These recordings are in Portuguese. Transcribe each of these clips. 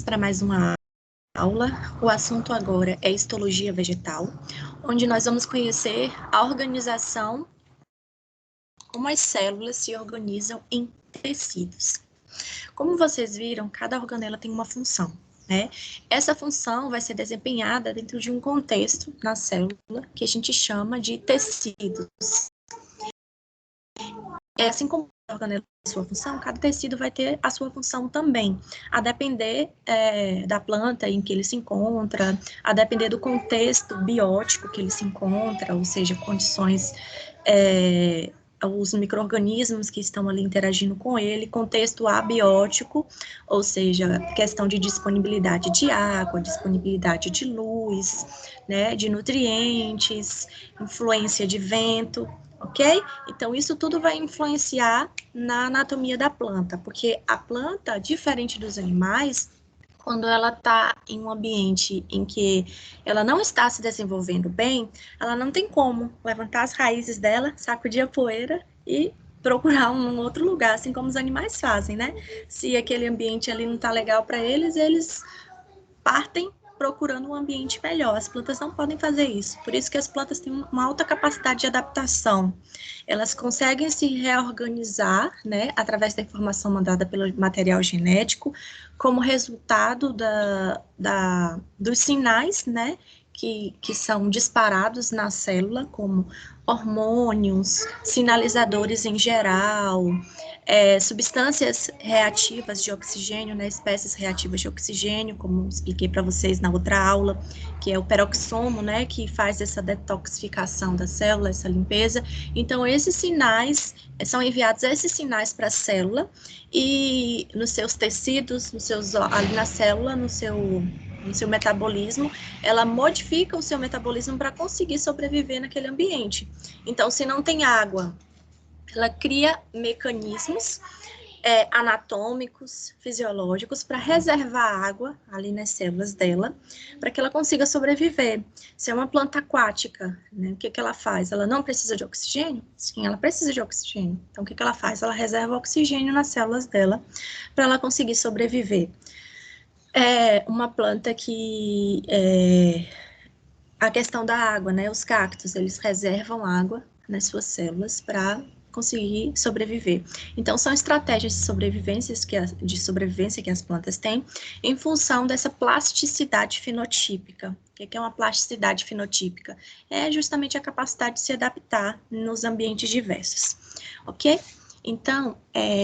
para mais uma aula. O assunto agora é histologia vegetal, onde nós vamos conhecer a organização, como as células se organizam em tecidos. Como vocês viram, cada organela tem uma função, né? Essa função vai ser desempenhada dentro de um contexto na célula que a gente chama de tecidos. Assim como a organela tem a sua função, cada tecido vai ter a sua função também, a depender da planta em que ele se encontra, a depender do contexto biótico que ele se encontra, ou seja, condições, os micro-organismos que estão ali interagindo com ele, contexto abiótico, ou seja, questão de disponibilidade de água, disponibilidade de luz, né, de nutrientes, influência de vento, ok? Então, isso tudo vai influenciar na anatomia da planta, porque a planta, diferente dos animais, quando ela está em um ambiente em que ela não está se desenvolvendo bem, ela não tem como levantar as raízes dela, sacudir a poeira e procurar um outro lugar, assim como os animais fazem, né? Se aquele ambiente ali não está legal para eles, eles partem procurando um ambiente melhor. As plantas não podem fazer isso. Por isso que as plantas têm uma alta capacidade de adaptação. Elas conseguem se reorganizar, né, através da informação mandada pelo material genético, como resultado dos sinais, né, que são disparados na célula, como hormônios, sinalizadores em geral, substâncias reativas de oxigênio, né, espécies reativas de oxigênio, como expliquei para vocês na outra aula, que é o peroxomo, né, que faz essa detoxificação da célula, essa limpeza. Então, esses sinais, são enviados esses sinais para a célula, e nos seus tecidos, ali na célula, no seu metabolismo, ela modifica o seu metabolismo para conseguir sobreviver naquele ambiente. Então, se não tem água, ela cria mecanismos anatômicos, fisiológicos, para reservar água ali nas células dela, para que ela consiga sobreviver. Se é uma planta aquática, né, o que ela faz? Ela não precisa de oxigênio? Sim, ela precisa de oxigênio. Então, o que ela faz? Ela reserva oxigênio nas células dela, para ela conseguir sobreviver. É uma planta que... a questão da água, né? Os cactos, eles reservam água nas suas células para conseguir sobreviver. Então, são estratégias de sobrevivência que as plantas têm em função dessa plasticidade fenotípica. O que é uma plasticidade fenotípica? É justamente a capacidade de se adaptar nos ambientes diversos, ok? Então,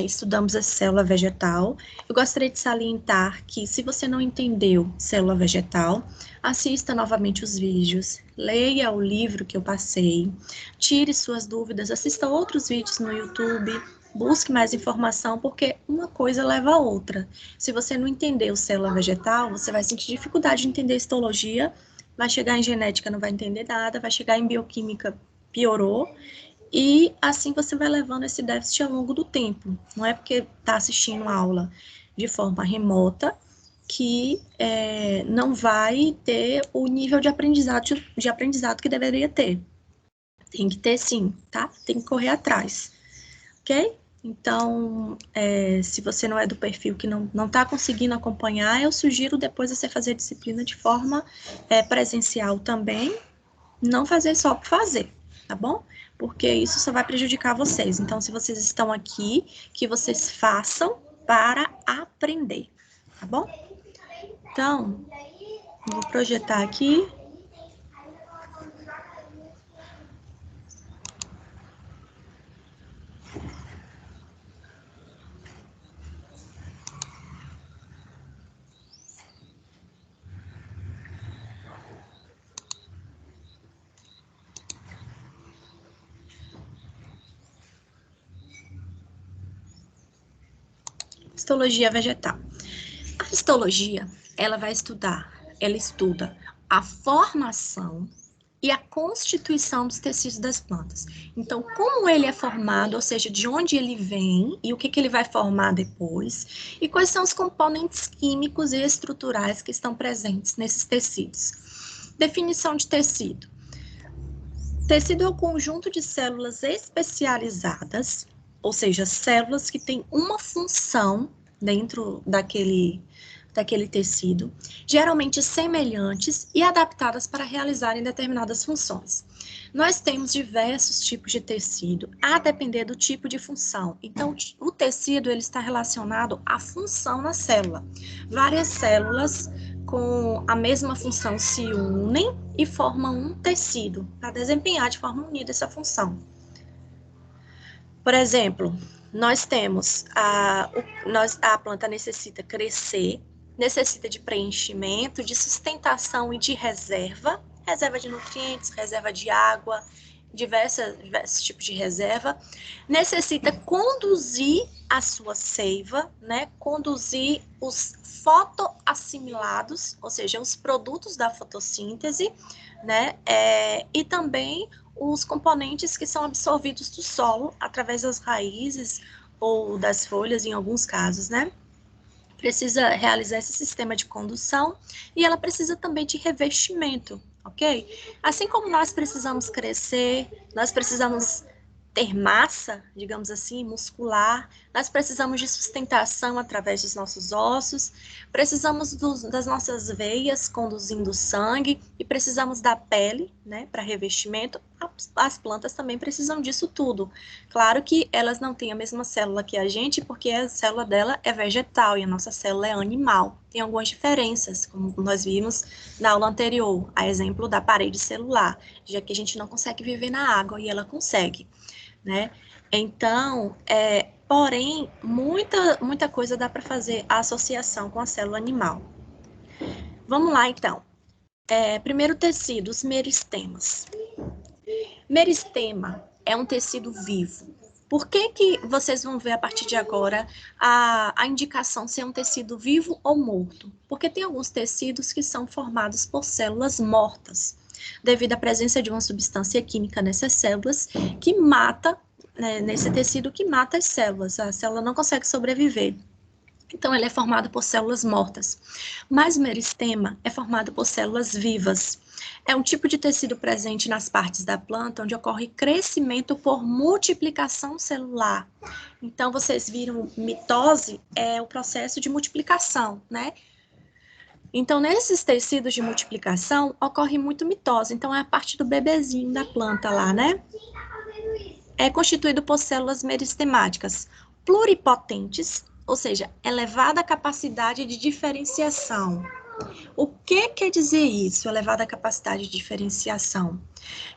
estudamos a célula vegetal. Eu gostaria de salientar que, se você não entendeu célula vegetal, assista novamente os vídeos, leia o livro que eu passei, tire suas dúvidas, assista outros vídeos no YouTube, busque mais informação, porque uma coisa leva a outra. Se você não entendeu célula vegetal, você vai sentir dificuldade de entender histologia, vai chegar em genética, não vai entender nada, vai chegar em bioquímica, piorou, e assim você vai levando esse déficit ao longo do tempo. Não é porque está assistindo a aula de forma remota que não vai ter o nível de aprendizado que deveria ter. Tem que ter sim, tá? Tem que correr atrás, ok? Então, se você não é do perfil que não está conseguindo acompanhar, eu sugiro depois você fazer a disciplina de forma presencial também, não fazer só por fazer, tá bom? Porque isso só vai prejudicar vocês. Então, se vocês estão aqui, que vocês façam para aprender, tá bom? Então, vou projetar aqui. Histologia vegetal. A histologia, ela estuda a formação e a constituição dos tecidos das plantas. Então, como ele é formado, ou seja, de onde ele vem e o que ele vai formar depois, e quais são os componentes químicos e estruturais que estão presentes nesses tecidos. Definição de tecido. Tecido é o conjunto de células especializadas, ou seja, células que têm uma função dentro daquele tecido, geralmente semelhantes e adaptadas para realizarem determinadas funções. Nós temos diversos tipos de tecido, a depender do tipo de função. Então, o tecido ele está relacionado à função na célula. Várias células com a mesma função se unem e formam um tecido para desempenhar de forma unida essa função. Por exemplo, nós temos a planta necessita crescer, necessita de preenchimento, de sustentação e de reserva de nutrientes, reserva de água, diversos tipos de reserva, necessita conduzir a sua seiva, né, conduzir os fotoassimilados, ou seja, os produtos da fotossíntese, né, e também os componentes que são absorvidos do solo através das raízes ou das folhas, em alguns casos, né? Precisa realizar esse sistema de condução e ela precisa também de revestimento, ok? Assim como nós precisamos crescer, nós precisamos ter massa, digamos assim, muscular, nós precisamos de sustentação através dos nossos ossos, precisamos das nossas veias conduzindo sangue e precisamos da pele, né, para revestimento. As plantas também precisam disso tudo. Claro que elas não têm a mesma célula que a gente, porque a célula dela é vegetal e a nossa célula é animal. Tem algumas diferenças, como nós vimos na aula anterior, a exemplo da parede celular, já que a gente não consegue viver na água e ela consegue. Né? Então, porém, muita coisa dá para fazer a associação com a célula animal. Vamos lá, então. Primeiro tecido, os meristemas. Meristema é um tecido vivo. Por que vocês vão ver a partir de agora a indicação se é um tecido vivo ou morto? Porque tem alguns tecidos que são formados por células mortas, devido à presença de uma substância química nessas células que mata, né, nesse tecido que mata as células. A célula não consegue sobreviver. Então, ele é formado por células mortas. Mas o meristema é formado por células vivas. É um tipo de tecido presente nas partes da planta onde ocorre crescimento por multiplicação celular. Então, vocês viram, mitose é o processo de multiplicação, né? Então, nesses tecidos de multiplicação, ocorre muito mitose. Então, é a parte do bebezinho da planta lá, né? É constituído por células meristemáticas pluripotentes, ou seja, elevada capacidade de diferenciação. O que quer dizer isso, elevada capacidade de diferenciação?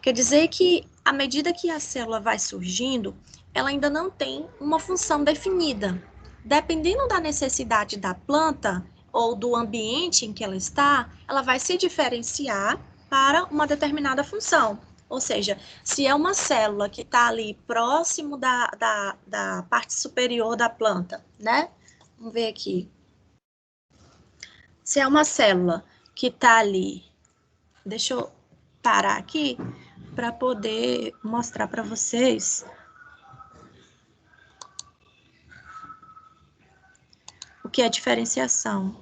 Quer dizer que, à medida que a célula vai surgindo, ela ainda não tem uma função definida. Dependendo da necessidade da planta ou do ambiente em que ela está, ela vai se diferenciar para uma determinada função. Ou seja, se é uma célula que está ali próximo da parte superior da planta, né? Vamos ver aqui. Se é uma célula que está ali, deixa eu parar aqui para poder mostrar para vocês o que é diferenciação,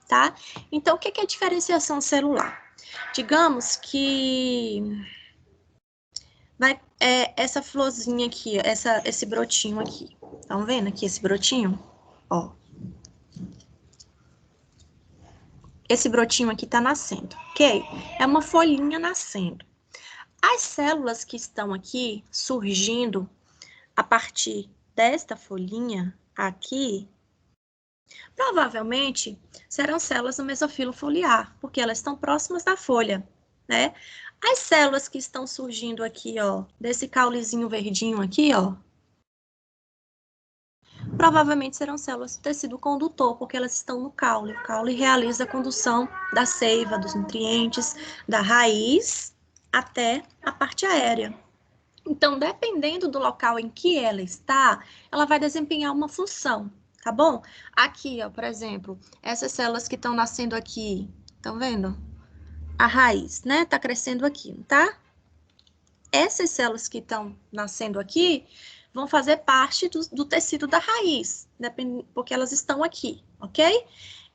tá? Então, o que é diferenciação celular? Digamos que essa florzinha aqui, esse brotinho aqui. Estão vendo aqui esse brotinho? Ó. Esse brotinho aqui está nascendo, ok? É uma folhinha nascendo. As células que estão aqui surgindo a partir desta folhinha aqui, provavelmente serão células do mesofilo foliar, porque elas estão próximas da folha, né? As células que estão surgindo aqui, ó, desse caulezinho verdinho aqui, ó, provavelmente serão células do tecido condutor, porque elas estão no caule. O caule realiza a condução da seiva, dos nutrientes, da raiz até a parte aérea. Então, dependendo do local em que ela está, ela vai desempenhar uma função, tá bom? Aqui, ó, por exemplo, essas células que estão nascendo aqui, estão vendo? A raiz, né? Tá crescendo aqui, tá? Essas células que estão nascendo aqui vão fazer parte do tecido da raiz, porque elas estão aqui, ok?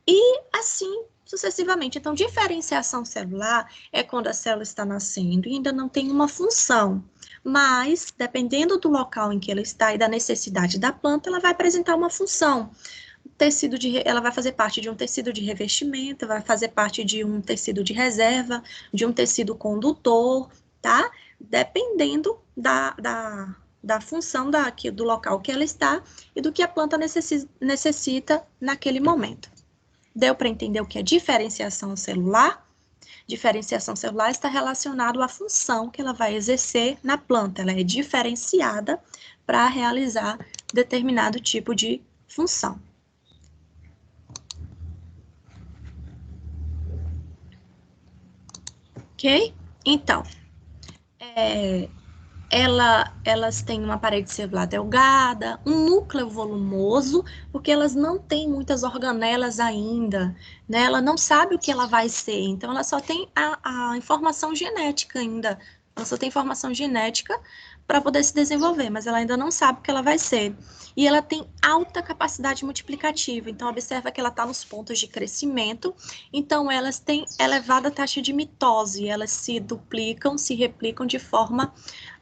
E assim sucessivamente. Então, diferenciação celular é quando a célula está nascendo e ainda não tem uma função. Mas, dependendo do local em que ela está e da necessidade da planta, ela vai apresentar uma função. tecido ela vai fazer parte de um tecido de revestimento, vai fazer parte de um tecido de reserva, de um tecido condutor, tá? Dependendo da função do local que ela está e do que a planta necessita naquele momento. Deu para entender o que é diferenciação celular? Diferenciação celular está relacionado à função que ela vai exercer na planta. Ela é diferenciada para realizar determinado tipo de função. Ok? Então, elas têm uma parede celular delgada, um núcleo volumoso, porque elas não têm muitas organelas ainda, né? Ela não sabe o que ela vai ser, então ela só tem a informação genética ainda. Ela só tem informação genética para poder se desenvolver, mas ela ainda não sabe o que ela vai ser. E ela tem alta capacidade multiplicativa, então observa que ela está nos pontos de crescimento, então elas têm elevada taxa de mitose, elas se duplicam, se replicam de forma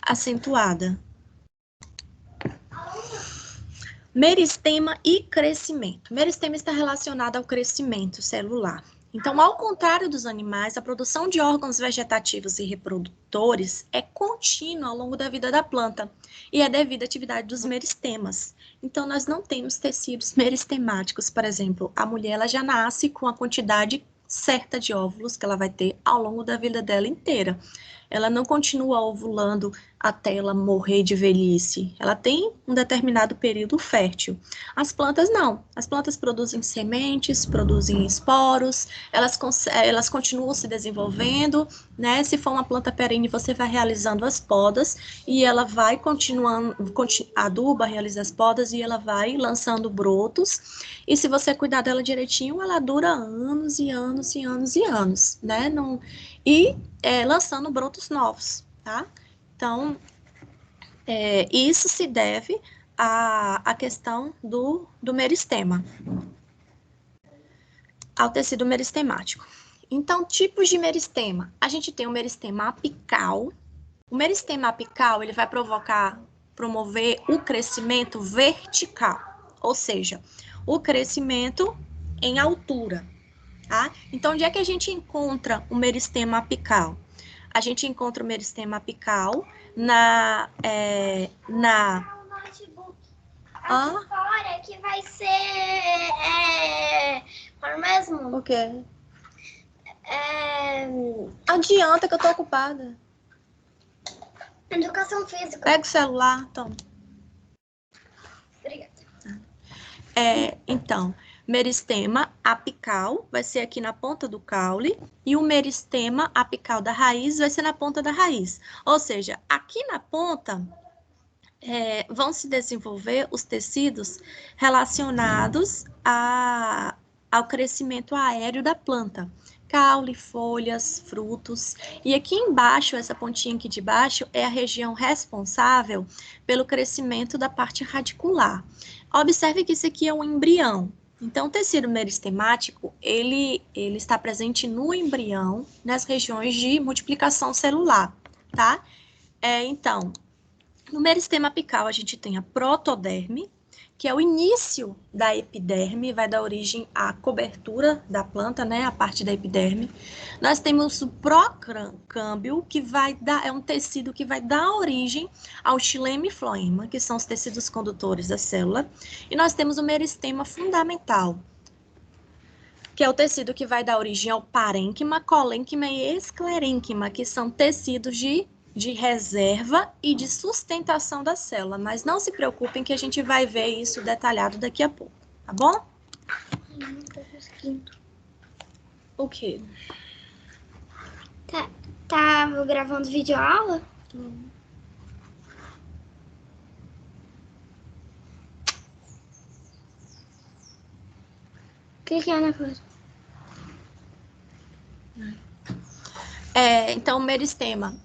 acentuada. Meristema e crescimento. Meristema está relacionado ao crescimento celular. Então, ao contrário dos animais, a produção de órgãos vegetativos e reprodutores é contínua ao longo da vida da planta e é devido à atividade dos meristemas. Então, nós não temos tecidos meristemáticos, por exemplo, a mulher ela já nasce com a quantidade certa de óvulos que ela vai ter ao longo da vida dela inteira. Ela não continua ovulando até ela morrer de velhice. Ela tem um determinado período fértil. As plantas não. As plantas produzem sementes, produzem esporos, elas continuam se desenvolvendo, né? Se for uma planta perene, você vai realizando as podas e ela vai continuando, aduba, realiza as podas e ela vai lançando brotos. E se você cuidar dela direitinho, ela dura anos e anos e anos e anos, né? Não, lançando brotos novos, tá? Então, isso se deve à questão do meristema, ao tecido meristemático. Então, tipos de meristema. A gente tem o meristema apical. O meristema apical, ele vai promover o crescimento vertical, ou seja, o crescimento em altura, tá? Então, onde é que a gente encontra o meristema apical? A gente encontra o meristema apical na notebook. Aqui fora que vai ser qual mesmo? O quê? Adianta que eu tô ocupada. Educação física. Pega o celular, toma. Obrigada. Então, meristema apical vai ser aqui na ponta do caule e o meristema apical da raiz vai ser na ponta da raiz. Ou seja, aqui na ponta vão se desenvolver os tecidos relacionados ao crescimento aéreo da planta. Caule, folhas, frutos. E aqui embaixo, essa pontinha aqui de baixo, é a região responsável pelo crescimento da parte radicular. Observe que isso aqui é um embrião. Então, o tecido meristemático, ele está presente no embrião, nas regiões de multiplicação celular, tá? Então, no meristema apical, a gente tem a protoderme, que é o início da epiderme, vai dar origem à cobertura da planta, né, a parte da epiderme. Nós temos o procâmbio, que é um tecido que vai dar origem ao xilema e floema, que são os tecidos condutores da célula. E nós temos o meristema fundamental, que é o tecido que vai dar origem ao parênquima, colênquima e esclerênquima, que são tecidos de reserva e de sustentação da célula, mas não se preocupem que a gente vai ver isso detalhado daqui a pouco, tá bom? Não tô conseguindo. O quê? Tava gravando videoaula? Clique na coisa. Então, o meristema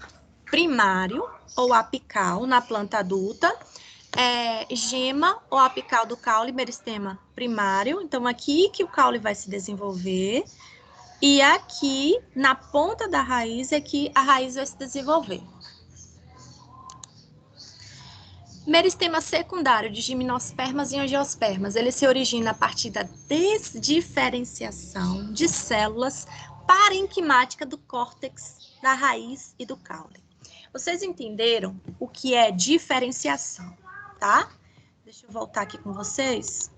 primário ou apical na planta adulta, gema ou apical do caule, meristema primário. Então, aqui que o caule vai se desenvolver e aqui, na ponta da raiz, é que a raiz vai se desenvolver. Meristema secundário de gimnospermas e angiospermas, ele se origina a partir da desdiferenciação de células parenquimáticas do córtex, da raiz e do caule. Vocês entenderam o que é diferenciação, tá? Deixa eu voltar aqui com vocês.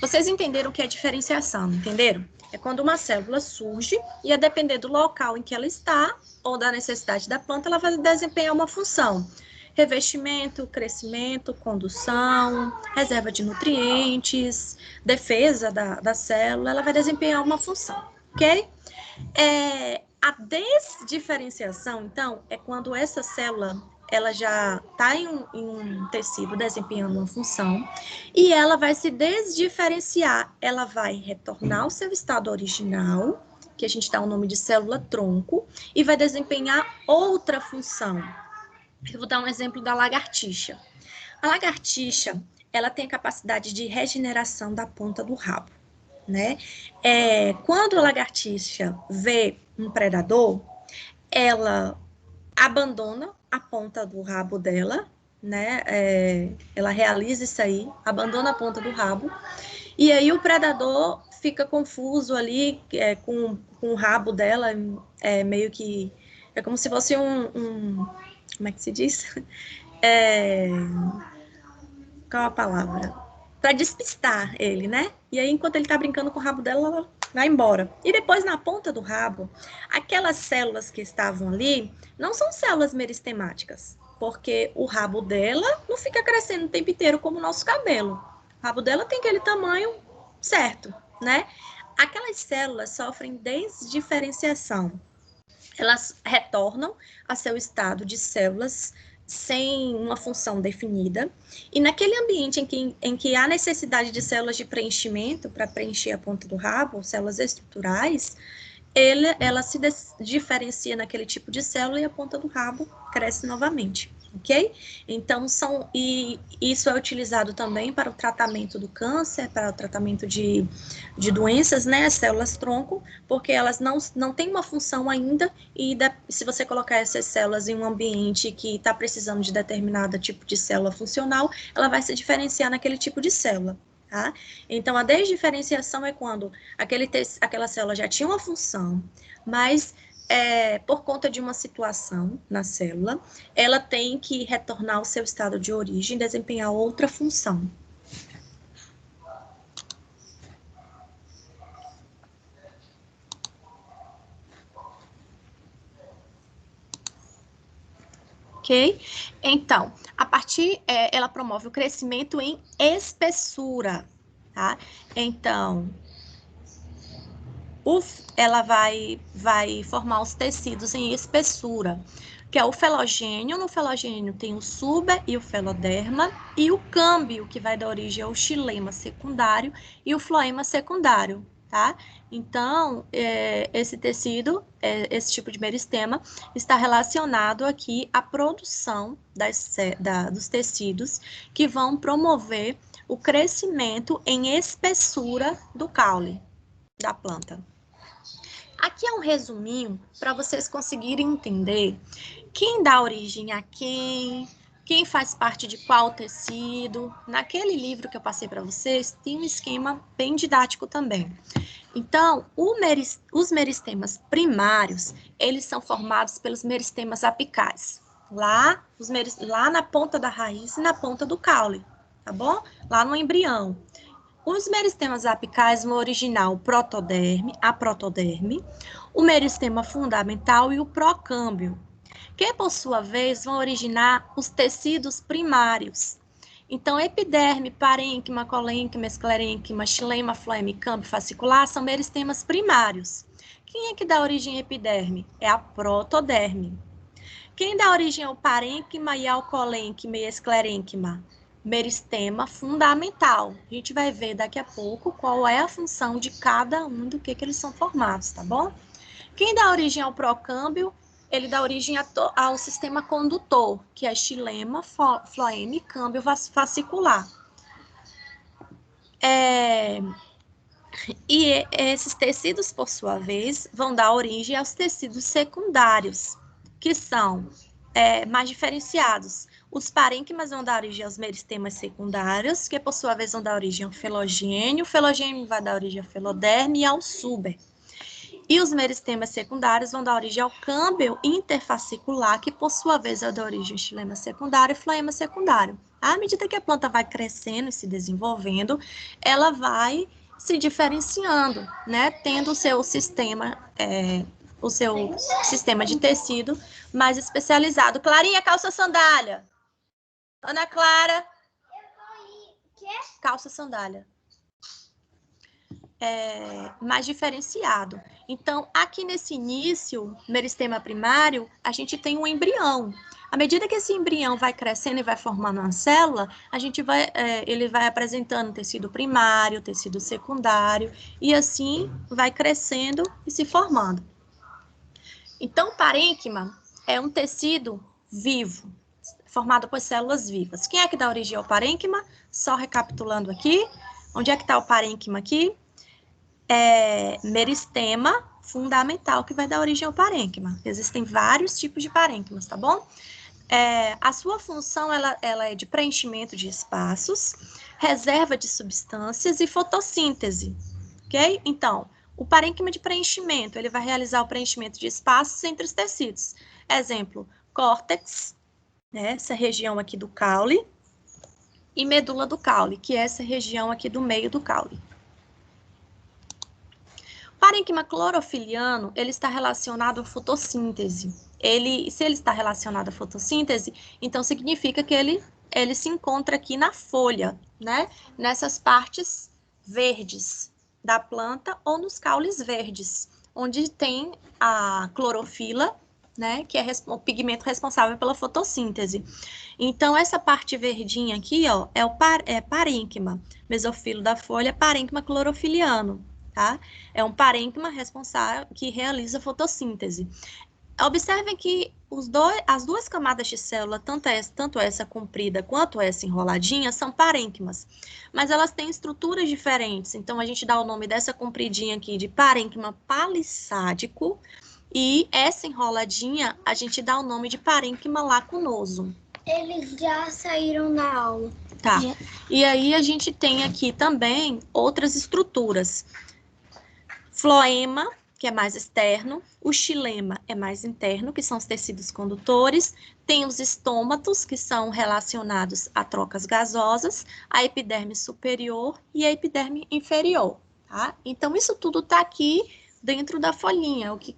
Vocês entenderam o que é diferenciação, entenderam? É quando uma célula surge e, a depender do local em que ela está ou da necessidade da planta, ela vai desempenhar uma função. Revestimento, crescimento, condução, reserva de nutrientes, defesa da célula, ela vai desempenhar uma função, ok? A desdiferenciação, então, é quando essa célula ela já está em um tecido desempenhando uma função e ela vai se desdiferenciar, ela vai retornar ao seu estado original, que a gente dá o nome de célula-tronco, e vai desempenhar outra função. Eu vou dar um exemplo da lagartixa. A lagartixa, ela tem a capacidade de regeneração da ponta do rabo, né? Quando a lagartixa vê um predador, ela abandona a ponta do rabo dela, né? Ela realiza isso aí, abandona a ponta do rabo, e aí o predador fica confuso ali com o rabo dela, meio que é como se fosse como é que se diz? Qual a palavra? Para despistar ele, né? E aí, enquanto ele tá brincando com o rabo dela, ela vai embora. E depois, na ponta do rabo, aquelas células que estavam ali não são células meristemáticas, porque o rabo dela não fica crescendo o tempo inteiro como o nosso cabelo. O rabo dela tem aquele tamanho certo, né? Aquelas células sofrem desdiferenciação. Elas retornam a seu estado de células sem uma função definida, e naquele ambiente em que há necessidade de células de preenchimento para preencher a ponta do rabo, células estruturais, ela se diferencia naquele tipo de célula e a ponta do rabo cresce novamente, ok? Então, isso é utilizado também para o tratamento do câncer, para o tratamento de doenças, né, as células tronco, porque elas não têm uma função ainda, e se você colocar essas células em um ambiente que está precisando de determinado tipo de célula funcional, ela vai se diferenciar naquele tipo de célula. Tá? Então, a desdiferenciação é quando aquela célula já tinha uma função, mas por conta de uma situação na célula, ela tem que retornar ao seu estado de origem e desempenhar outra função. Ok? Então, ela promove o crescimento em espessura, tá? Então, ela vai formar os tecidos em espessura, que é o felogênio. No felogênio tem o suba e o feloderma, e o câmbio, que vai dar origem ao xilema secundário e o floema secundário, tá? Então, esse tecido, esse tipo de meristema, está relacionado aqui à produção dos tecidos que vão promover o crescimento em espessura do caule da planta. Aqui é um resuminho para vocês conseguirem entender quem dá origem a quem faz parte de qual tecido. Naquele livro que eu passei para vocês, tem um esquema bem didático também. Então, os meristemas primários, eles são formados pelos meristemas apicais, lá na ponta da raiz e na ponta do caule, tá bom? Lá no embrião. Os meristemas apicais vão originar o protoderme, a protoderme, o meristema fundamental e o procâmbio, que, por sua vez, vão originar os tecidos primários. Então, epiderme, parênquima, colênquima, esclerênquima, xilema, floema e câmbio fascicular são meristemas primários. Quem é que dá origem à epiderme? É a protoderme. Quem dá origem ao parênquima e ao colênquima e esclerênquima? Meristema fundamental. A gente vai ver daqui a pouco qual é a função de cada um, do que eles são formados, tá bom? Quem dá origem ao procâmbio, ele dá origem ao sistema condutor, que é xilema, floema e câmbio fascicular. E esses tecidos, por sua vez, vão dar origem aos tecidos secundários, que são mais diferenciados. Os parênquimas vão dar origem aos meristemas secundários, que por sua vez vão dar origem ao felogênio, o felogênio vai dar origem ao feloderme e ao súber. E os meristemas secundários vão dar origem ao câmbio interfascicular, que por sua vez vai dar origem ao xilema secundário e floema secundário. À medida que a planta vai crescendo e se desenvolvendo, ela vai se diferenciando, né? Tendo o seu sistema de tecido mais especializado. Clarinha, calça sandália. Ana Clara. Calça sandália. Mais diferenciado. Então, aqui nesse início, meristema primário, a gente tem um embrião. À medida que esse embrião vai crescendo e vai formando uma célula, ele vai apresentando tecido primário, tecido secundário, e assim vai crescendo e se formando. Então, o parênquima é um tecido vivo, formado por células vivas. Quem é que dá origem ao parênquima? Só recapitulando aqui. Onde é que está o parênquima aqui? Meristema fundamental que vai dar origem ao parênquima. Existem vários tipos de parênquimas, tá bom? A sua função ela é de preenchimento de espaços, reserva de substâncias e fotossíntese, ok? Então, o parênquima de preenchimento, ele vai realizar o preenchimento de espaços entre os tecidos. Exemplo, córtex, né, essa região aqui do caule, e medula do caule, que é essa região aqui do meio do caule. O parênquima clorofiliano, ele está relacionado à fotossíntese. Se ele está relacionado à fotossíntese, então significa que ele se encontra aqui na folha, né? Nessas partes verdes da planta ou nos caules verdes, onde tem a clorofila, né? Que é o pigmento responsável pela fotossíntese. Então, essa parte verdinha aqui, ó, é parênquima. Mesofilo da folha, parênquima clorofiliano. Tá? É um parênquima responsável que realiza fotossíntese. Observem que as duas camadas de célula, tanto essa comprida quanto essa enroladinha, são parênquimas, mas elas têm estruturas diferentes. Então, a gente dá o nome dessa compridinha aqui de parênquima palissádico, e essa enroladinha, a gente dá o nome de parênquima lacunoso. Eles já saíram na aula. Tá. E aí, a gente tem aqui também outras estruturas. Floema, que é mais externo, o xilema é mais interno, que são os tecidos condutores, tem os estômatos, que são relacionados a trocas gasosas, a epiderme superior e a epiderme inferior, tá? Então, isso tudo está aqui dentro da folhinha, é o que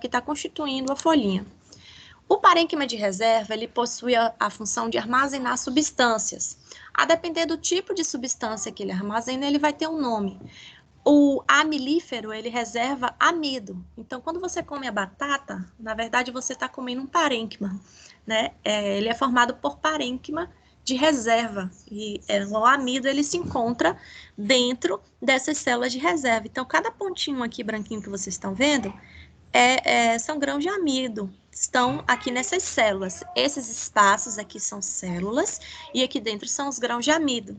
está constituindo a folhinha. O parênquima de reserva, ele possui a função de armazenar substâncias. A depender do tipo de substância que ele armazena, ele vai ter um nome. O amilífero, ele reserva amido. Então, quando você come a batata, na verdade, você está comendo um parênquima, né? Ele é formado por parênquima de reserva. E o amido, ele se encontra dentro dessas células de reserva. Então, cada pontinho aqui branquinho que vocês estão vendo são grãos de amido. Estão aqui nessas células. Esses espaços aqui são células e aqui dentro são os grãos de amido.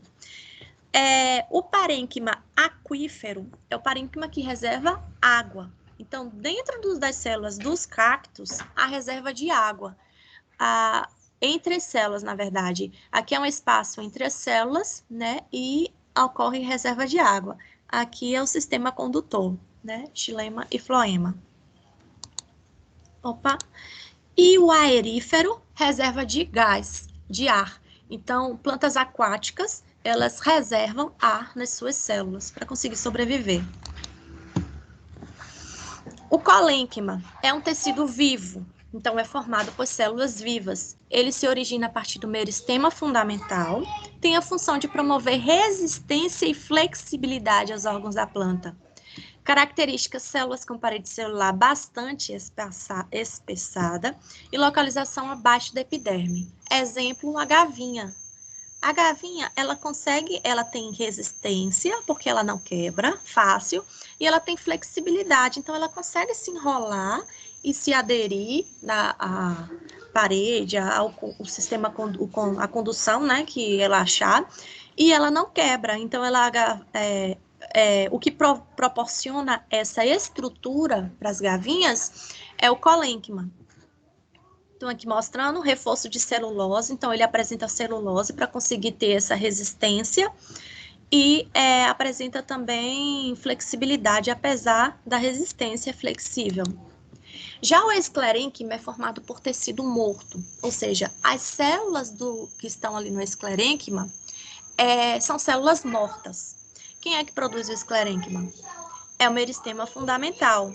O parênquima aquífero é o parênquima que reserva água. Então, dentro das células dos cactos, há reserva de água. Entre as células, na verdade. Aqui é um espaço entre as células, né? E ocorre reserva de água. Aqui é o sistema condutor, né? Xilema e floema. E o aerífero, reserva de gás, de ar. Então, plantas aquáticas, elas reservam ar nas suas células para conseguir sobreviver. O colênquima é um tecido vivo, então é formado por células vivas. Ele se origina a partir do meristema fundamental, tem a função de promover resistência e flexibilidade aos órgãos da planta. Características: células com parede celular bastante espessada e localização abaixo da epiderme. Exemplo, uma gavinha. A gavinha, ela tem resistência, porque ela não quebra fácil, e ela tem flexibilidade, então ela consegue se enrolar e se aderir à parede, ao sistema, a condução, né, que ela achar, e ela não quebra, então o que proporciona essa estrutura para as gavinhas é o colênquima. Então, aqui mostrando o reforço de celulose. Então, ele apresenta celulose para conseguir ter essa resistência e apresenta também flexibilidade, apesar da resistência flexível. Já o esclerênquima é formado por tecido morto, ou seja, as células que estão ali no esclerênquima são células mortas. Quem é que produz o esclerênquima? É o meristema fundamental.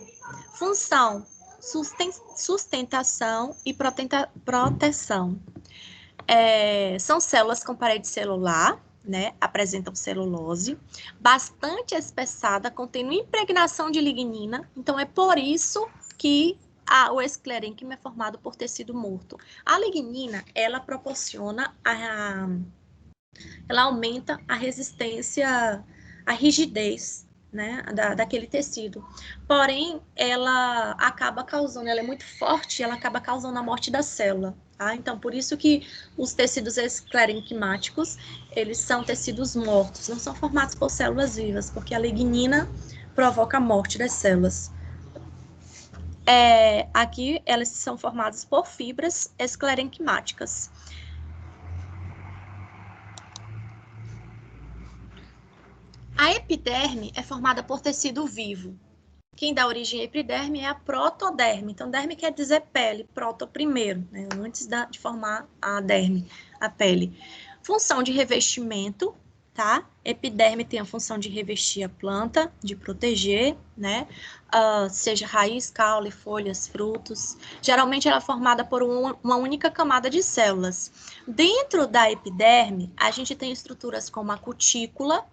Função: sustentação e proteção. São células com parede celular, né? Apresentam celulose, bastante espessada, contendo impregnação de lignina. Então, é por isso que o esclerênquima é formado por tecido morto. A lignina, ela proporciona ela aumenta a resistência, a rigidez, né, daquele tecido. Porém, ela acaba causando, ela é muito forte, ela acaba causando a morte da célula, tá? Então, por isso que os tecidos esclerênquimáticos, eles são tecidos mortos, não são formados por células vivas, porque a lignina provoca a morte das células. Aqui, elas são formadas por fibras esclerênquimáticas. A epiderme é formada por tecido vivo. Quem dá origem à epiderme é a protoderme. Então, derme quer dizer pele, proto primeiro, né? Antes de formar a derme, a pele. Função de revestimento, tá? Epiderme tem a função de revestir a planta, de proteger, né? Seja raiz, caule, folhas, frutos. Geralmente, ela é formada por uma única camada de células. Dentro da epiderme, a gente tem estruturas como a cutícula,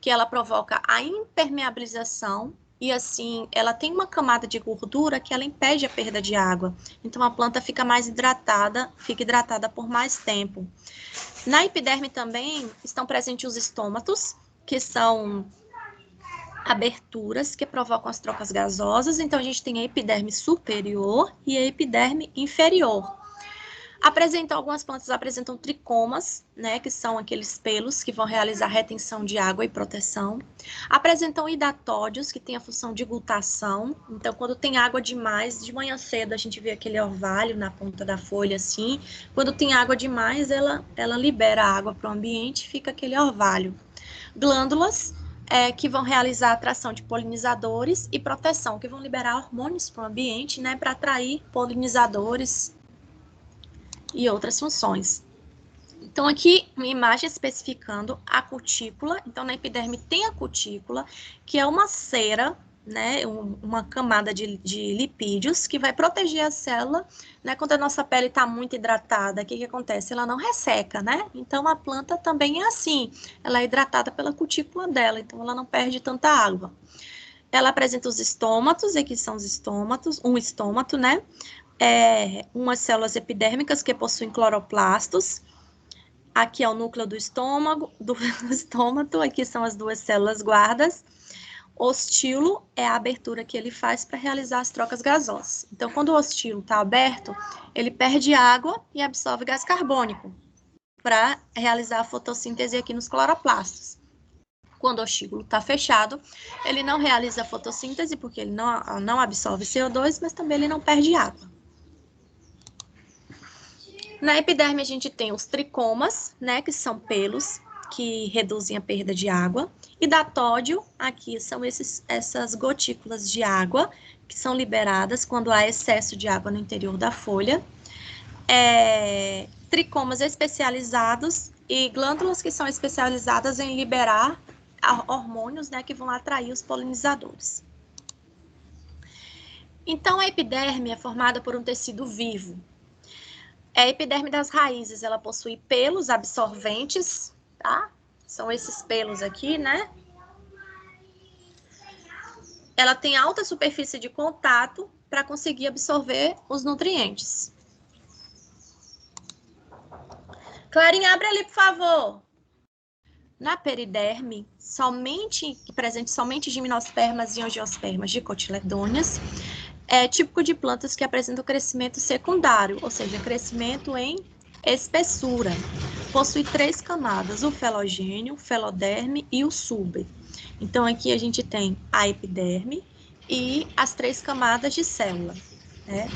que ela provoca a impermeabilização, e assim, ela tem uma camada de gordura que ela impede a perda de água. Então, a planta fica mais hidratada, fica hidratada por mais tempo. Na epiderme também estão presentes os estômatos, que são aberturas que provocam as trocas gasosas. Então, a gente tem a epiderme superior e a epiderme inferior. Algumas plantas apresentam tricomas, né, que são aqueles pelos que vão realizar retenção de água e proteção. Apresentam hidatódios, que têm a função de gutação. Então, quando tem água demais, de manhã cedo a gente vê aquele orvalho na ponta da folha, assim. Quando tem água demais, ela libera a água para o ambiente e fica aquele orvalho. Glândulas, que vão realizar atração de polinizadores e proteção, que vão liberar hormônios para o ambiente, né, para atrair polinizadores e outras funções. Então, aqui, uma imagem especificando a cutícula. Então, na epiderme tem a cutícula, que é uma cera, né, uma camada de lipídios que vai proteger a célula, né, quando a nossa pele está muito hidratada. O que acontece? Ela não resseca, né? Então, a planta também é assim, ela é hidratada pela cutícula dela, então ela não perde tanta água. Ela apresenta os estômatos, aqui são os estômatos, um estômato, né? Umas células epidérmicas que possuem cloroplastos. Aqui é o núcleo do estômago, do estômato, aqui são as duas células guardas. Ostilo é a abertura que ele faz para realizar as trocas gasosas. Então, quando o ostilo está aberto, ele perde água e absorve gás carbônico para realizar a fotossíntese aqui nos cloroplastos. Quando o ostilo está fechado, ele não realiza a fotossíntese porque ele não absorve CO2, mas também ele não perde água. Na epiderme, a gente tem os tricomas, né, que são pelos que reduzem a perda de água. Hidatódio, aqui são essas gotículas de água que são liberadas quando há excesso de água no interior da folha. Tricomas especializados e glândulas que são especializadas em liberar hormônios, né, que vão atrair os polinizadores. Então, a epiderme é formada por um tecido vivo. A epiderme das raízes, ela possui pelos absorventes, tá? São esses pelos aqui, né? Ela tem alta superfície de contato para conseguir absorver os nutrientes. Clarinha, abre ali, por favor. Na periderme, presente somente gimnospermas e angiospermas dicotiledôneas, é típico de plantas que apresentam crescimento secundário, ou seja, crescimento em espessura. Possui 3 camadas, o felogênio, o feloderme e o suber. Então, aqui a gente tem a epiderme e as 3 camadas de célula. né?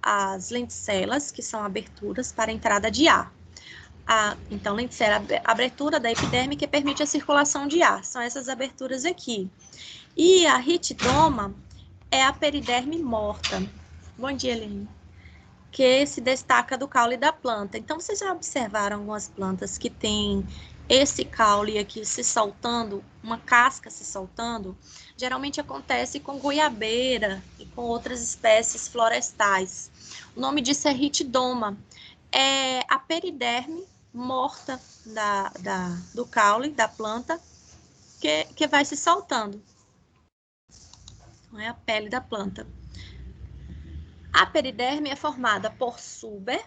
As lenticelas, que são aberturas para a entrada de ar. Então, lenticela, abertura da epiderme que permite a circulação de ar. São essas aberturas aqui. E a ritidoma é a periderme morta. Bom dia, Eline. Que se destaca do caule da planta. Então, vocês já observaram algumas plantas que têm esse caule aqui se soltando, uma casca se soltando? Geralmente acontece com goiabeira e com outras espécies florestais. O nome disso é ritidoma. É a periderme morta do caule da planta que vai se soltando. É a pele da planta. A periderme é formada por suber,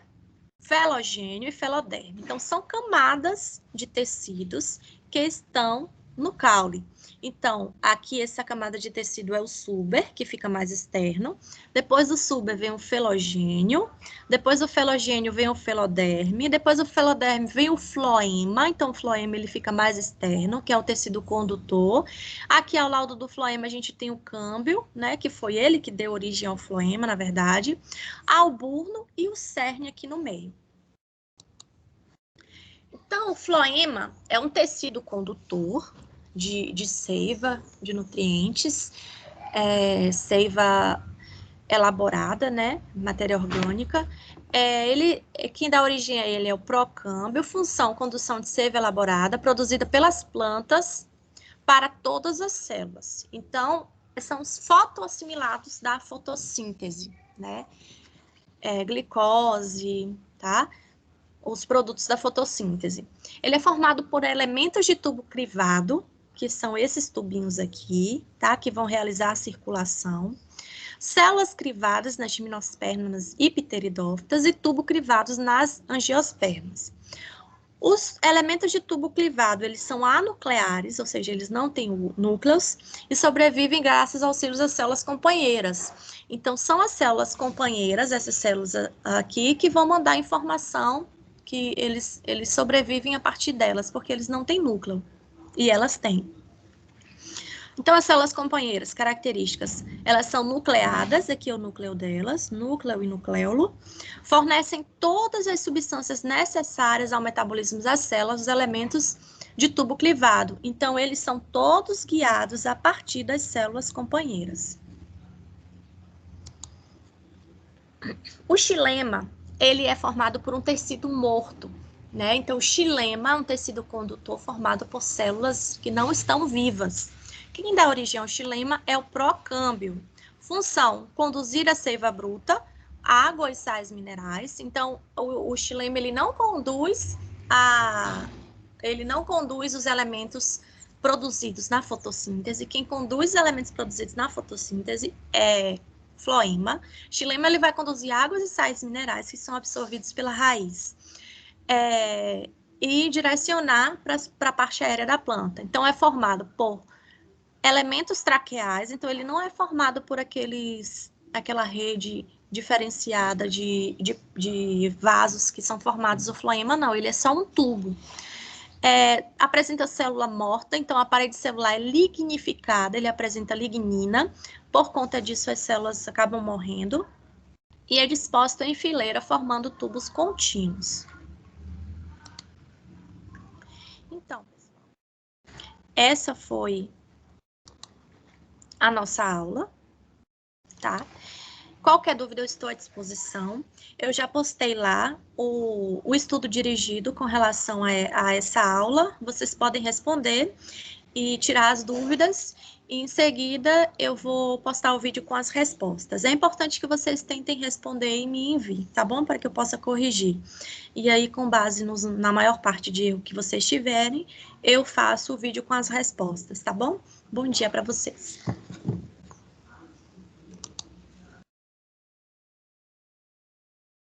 felogênio e feloderme. Então, são camadas de tecidos que estão no caule. Então, aqui essa camada de tecido é o suber, que fica mais externo. Depois do suber vem o felogênio. Depois do felogênio vem o feloderme. Depois do feloderme vem o floema. Então, o floema ele fica mais externo, que é o tecido condutor. Aqui ao lado do floema a gente tem o câmbio, né? Que foi ele que deu origem ao floema, na verdade. Alburno e o cerne aqui no meio. Então, o floema é um tecido condutor de seiva, de nutrientes, seiva elaborada, né, matéria orgânica. Quem dá origem a ele é o procâmbio, função, condução de seiva elaborada, produzida pelas plantas para todas as células. Então, são os fotoassimilados da fotossíntese, né, glicose, tá? Os produtos da fotossíntese. Ele é formado por elementos de tubo crivado, que são esses tubinhos aqui, tá? Que vão realizar a circulação. Células crivadas nas gimnospermas e pteridófitas e tubo crivados nas angiospermas. Os elementos de tubo clivado, eles são anucleares, ou seja, eles não têm núcleos e sobrevivem graças aos auxílio das células companheiras. Então, são as células companheiras, essas células aqui, que vão mandar informação que eles sobrevivem a partir delas, porque eles não têm núcleo, e elas têm. Então, as células companheiras, características, elas são nucleadas, aqui é o núcleo delas, núcleo e nucleolo, fornecem todas as substâncias necessárias ao metabolismo das células, os elementos de tubo clivado. Então, eles são todos guiados a partir das células companheiras. O xilema, ele é formado por um tecido morto, né? Então, o xilema é um tecido condutor formado por células que não estão vivas. Quem dá origem ao xilema é o procâmbio. Função, conduzir a seiva bruta, água e sais minerais. Então, o xilema, ele não conduz os elementos produzidos na fotossíntese. Quem conduz os elementos produzidos na fotossíntese é floema. Xilema, ele vai conduzir águas e sais minerais que são absorvidos pela raiz. E direcionar para a parte aérea da planta. Então, é formado por elementos traqueais, então ele não é formado por aquela rede diferenciada de vasos que são formados o floema, não, ele é só um tubo. Apresenta célula morta, então a parede celular é lignificada, ele apresenta lignina, por conta disso as células acabam morrendo, e é disposto em fileira, formando tubos contínuos. Então, pessoal, essa foi a nossa aula, tá? Qualquer dúvida eu estou à disposição. Eu já postei lá o estudo dirigido com relação a essa aula. Vocês podem responder e tirar as dúvidas. E em seguida eu vou postar o vídeo com as respostas. É importante que vocês tentem responder e me enviem, tá bom? Para que eu possa corrigir. E aí, com base na maior parte de erro que vocês tiverem, eu faço o vídeo com as respostas, tá bom? Bom dia para vocês.